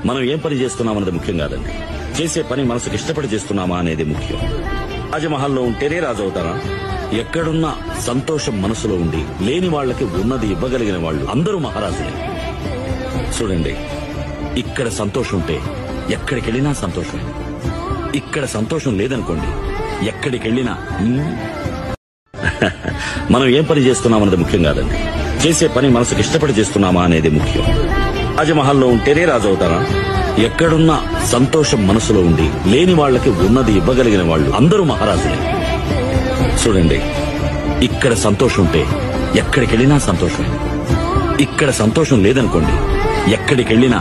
మనం ఏం పని చేస్తున్నామన్నది ముఖ్యం కాదండి, చేసే పని మనసుకు ఇష్టపడి చేస్తున్నామా అనేది ముఖ్యం. రాజమహల్లో ఉంటేనే రాజు అవుతారా? ఎక్కడున్నా సంతోషం మనసులో ఉండి లేని వాళ్ళకి ఉన్నది ఇవ్వగలిగిన వాళ్ళు అందరూ మహారాజులే. చూడండి, ఇక్కడ సంతోషం ఉంటే ఎక్కడికెళ్ళినా సంతోషం. ఇక్కడ సంతోషం లేదనుకోండి, ఎక్కడికెళ్ళినా మనం ఏం పని చేస్తున్నామన్నది ముఖ్యం కాదండి, చేసే పని మనసుకు ఇష్టపడి చేస్తున్నామా అనేది ముఖ్యం. రాజమహల్లో ఉంటేనే రాజు అవుతారా? ఎక్కడున్నా సంతోషం మనసులో ఉండి లేని వాళ్ళకి ఉన్నది ఇవ్వగలిగిన వాళ్ళు అందరూ మహారాజులే. చూడండి, ఇక్కడ సంతోషం ఉంటే ఎక్కడికెళ్ళినా సంతోషం. ఇక్కడ సంతోషం లేదనుకోండి, ఎక్కడికెళ్ళినా